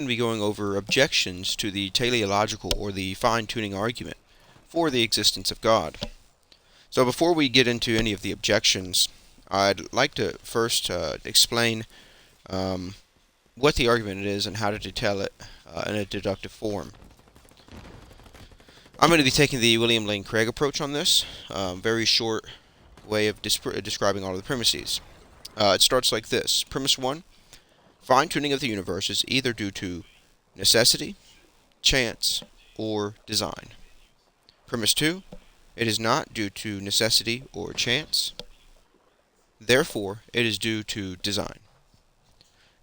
going to be going over objections to the teleological or the fine-tuning argument for the existence of God. So before we get into any of the objections, I'd like to first explain what the argument is and how to detail it in a deductive form. I'm going to be taking the William Lane Craig approach on this, very short way of describing all of the premises. It starts like this. Premise 1, fine-tuning of the universe is either due to necessity, chance, or design. Premise 2, it is not due to necessity or chance. Therefore, it is due to design.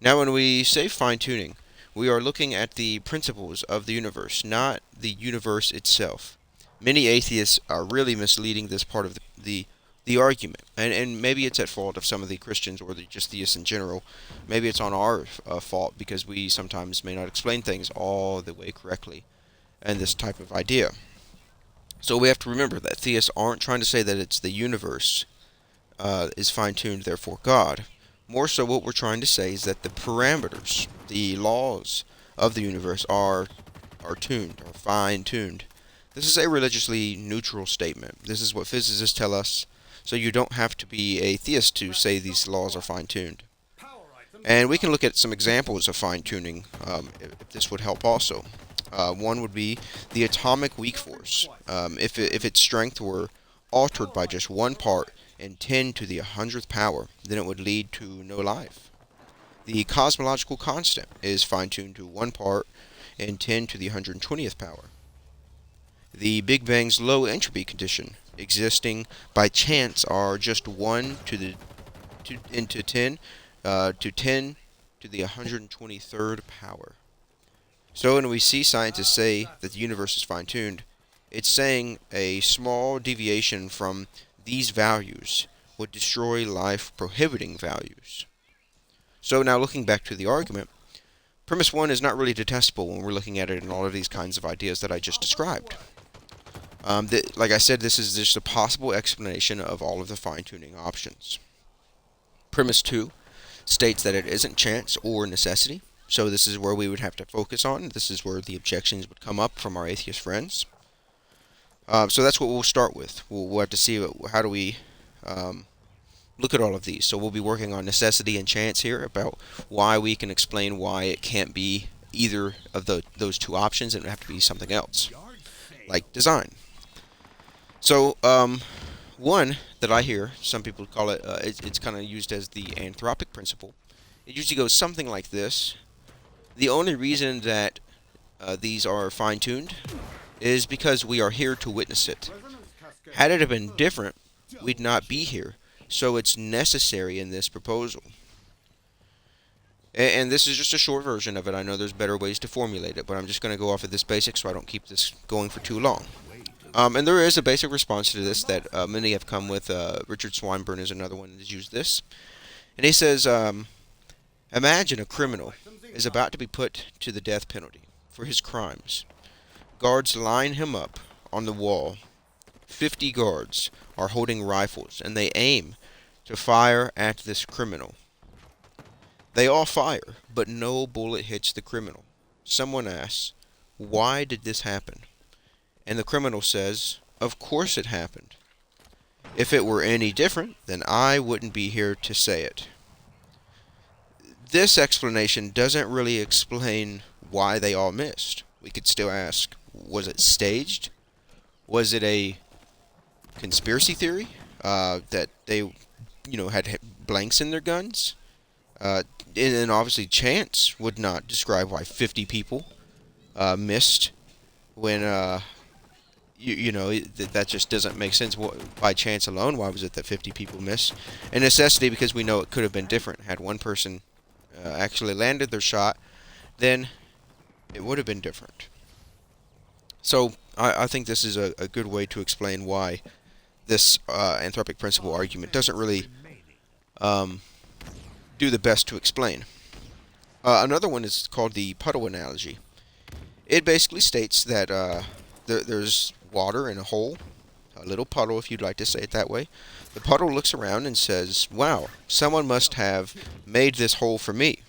Now, when we say fine-tuning, we are looking at the principles of the universe, not the universe itself. Many atheists are really misleading this part of the argument, and maybe it's at fault of some of the Christians or just theists in general. Maybe it's on our fault because we sometimes may not explain things all the way correctly in this type of idea. So we have to remember that theists aren't trying to say that it's the universe is fine-tuned, therefore God. More so what we're trying to say is that the parameters, the laws of the universe are tuned, or fine-tuned. This is a religiously neutral statement. This is what physicists tell us, so you don't have to be a theist to say these laws are fine-tuned. And we can look at some examples of fine-tuning, if this would help also. One would be the atomic weak force. If its strength were altered by just one part in 10 to the 100th power, then it would lead to no life. The cosmological constant is fine-tuned to one part in 10 to the 120th power. The Big Bang's low entropy condition, existing by chance, are just 1 into 10 to 10 to the 123rd power. So when we see scientists say that the universe is fine-tuned, it's saying a small deviation from these values would destroy life-prohibiting values. So now looking back to the argument, premise 1 is not really detestable when we're looking at it in all of these kinds of ideas that I just described. Like I said, this is just a possible explanation of all of the fine-tuning options. Premise 2 states that it isn't chance or necessity, so this is where we would have to focus on. This is where the objections would come up from our atheist friends. So that's what we'll start with. We'll have to see how do we look at all of these. So we'll be working on necessity and chance here, about why we can explain why it can't be either of those two options, and it would have to be something else, like design. So one that I hear, some people call it, it's kind of used as the anthropic principle. It usually goes something like this. The only reason that these are fine-tuned is because we are here to witness it. Had it been different, we'd not be here. So it's necessary in this proposal. And this is just a short version of it. I know there's better ways to formulate it, but I'm just going to go off of this basic so I don't keep this going for too long. And there is a basic response to this that many have come with. Richard Swinburne is another one that has used this. And he says, imagine a criminal is about to be put to the death penalty for his crimes. Guards line him up on the wall. 50 guards are holding rifles, and they aim to fire at this criminal. They all fire, but no bullet hits the criminal. Someone asks, why did this happen? And the criminal says, of course it happened. If it were any different, then I wouldn't be here to say it. This explanation doesn't really explain why they all missed. We could still ask, was it staged? Was it a conspiracy theory that they, had blanks in their guns? And obviously chance would not describe why 50 people missed when, that just doesn't make sense. By chance alone, why was it that 50 people missed? And necessity, because we know it could have been different. Had one person actually landed their shot, then it would have been different. So I think this is a good way to explain why this anthropic principle argument doesn't really do the best to explain. Another one is called the puddle analogy. It basically states that there's water in a hole, a little puddle if you'd like to say it that way. The puddle looks around and says, wow, someone must have made this hole for me,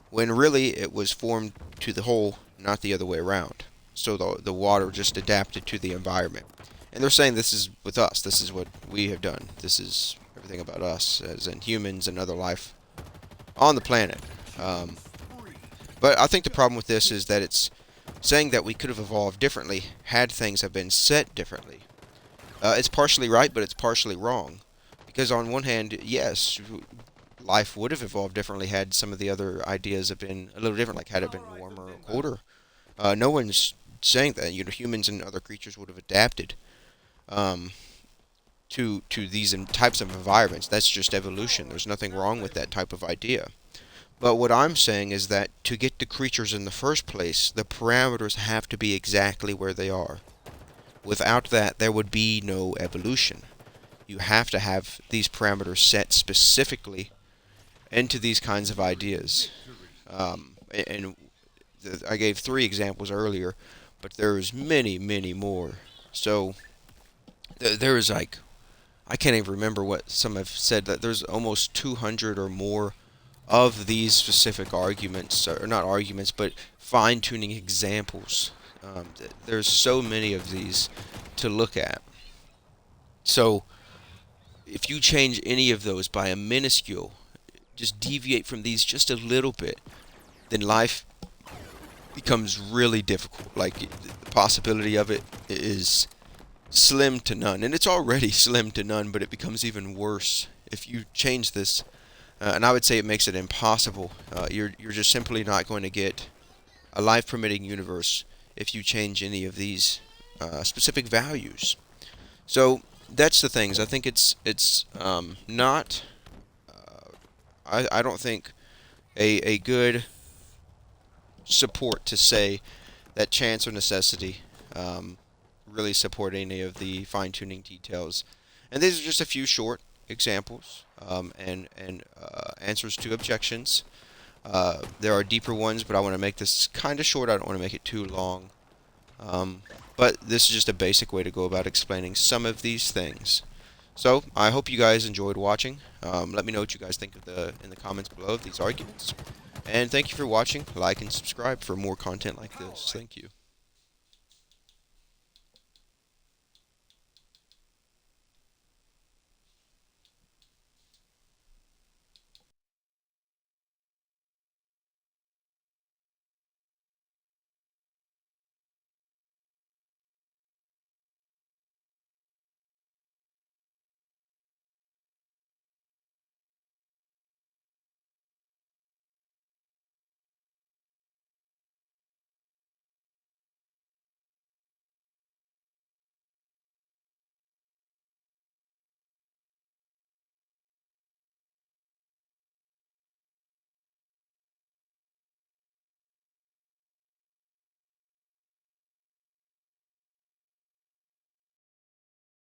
when really it was formed to the whole, not the other way around. So the water just adapted to the environment. And they're saying this is with us. This is what we have done. This is everything about us, as in humans and other life on the planet. Um, but I think the problem with this is that it's saying that we could have evolved differently had things have been set differently. It's partially right, but it's partially wrong. Because on one hand, yes, life would have evolved differently had some of the other ideas have been a little different, like had it been warmer or colder. No one's saying that. Humans and other creatures would have adapted um, to these types of environments. That's just evolution. There's nothing wrong with that type of idea. But what I'm saying is that to get the creatures in the first place, the parameters have to be exactly where they are. Without that, there would be no evolution. You have to have these parameters set specifically into these kinds of ideas. And I gave 3 examples earlier, but there's many, many more. So there is like, I can't even remember what some have said, that there's almost 200 or more of these specific arguments, or not arguments, but fine-tuning examples. There's so many of these to look at. So if you change any of those by a minuscule, just deviate from these just a little bit, then life becomes really difficult. Like, the possibility of it is slim to none, and it's already slim to none, but it becomes even worse if you change this. And I would say it makes it impossible. You're just simply not going to get a life-permitting universe if you change any of these specific values. So that's the things. I think it's not. I don't think a good support to say that chance or necessity really support any of the fine-tuning details. And these are just a few short examples and answers to objections. There are deeper ones, but I want to make this kind of short. I don't want to make it too long. But this is just a basic way to go about explaining some of these things. So I hope you guys enjoyed watching. Let me know what you guys think in the comments below of these arguments. And thank you for watching. Like and subscribe for more content like this. Thank you.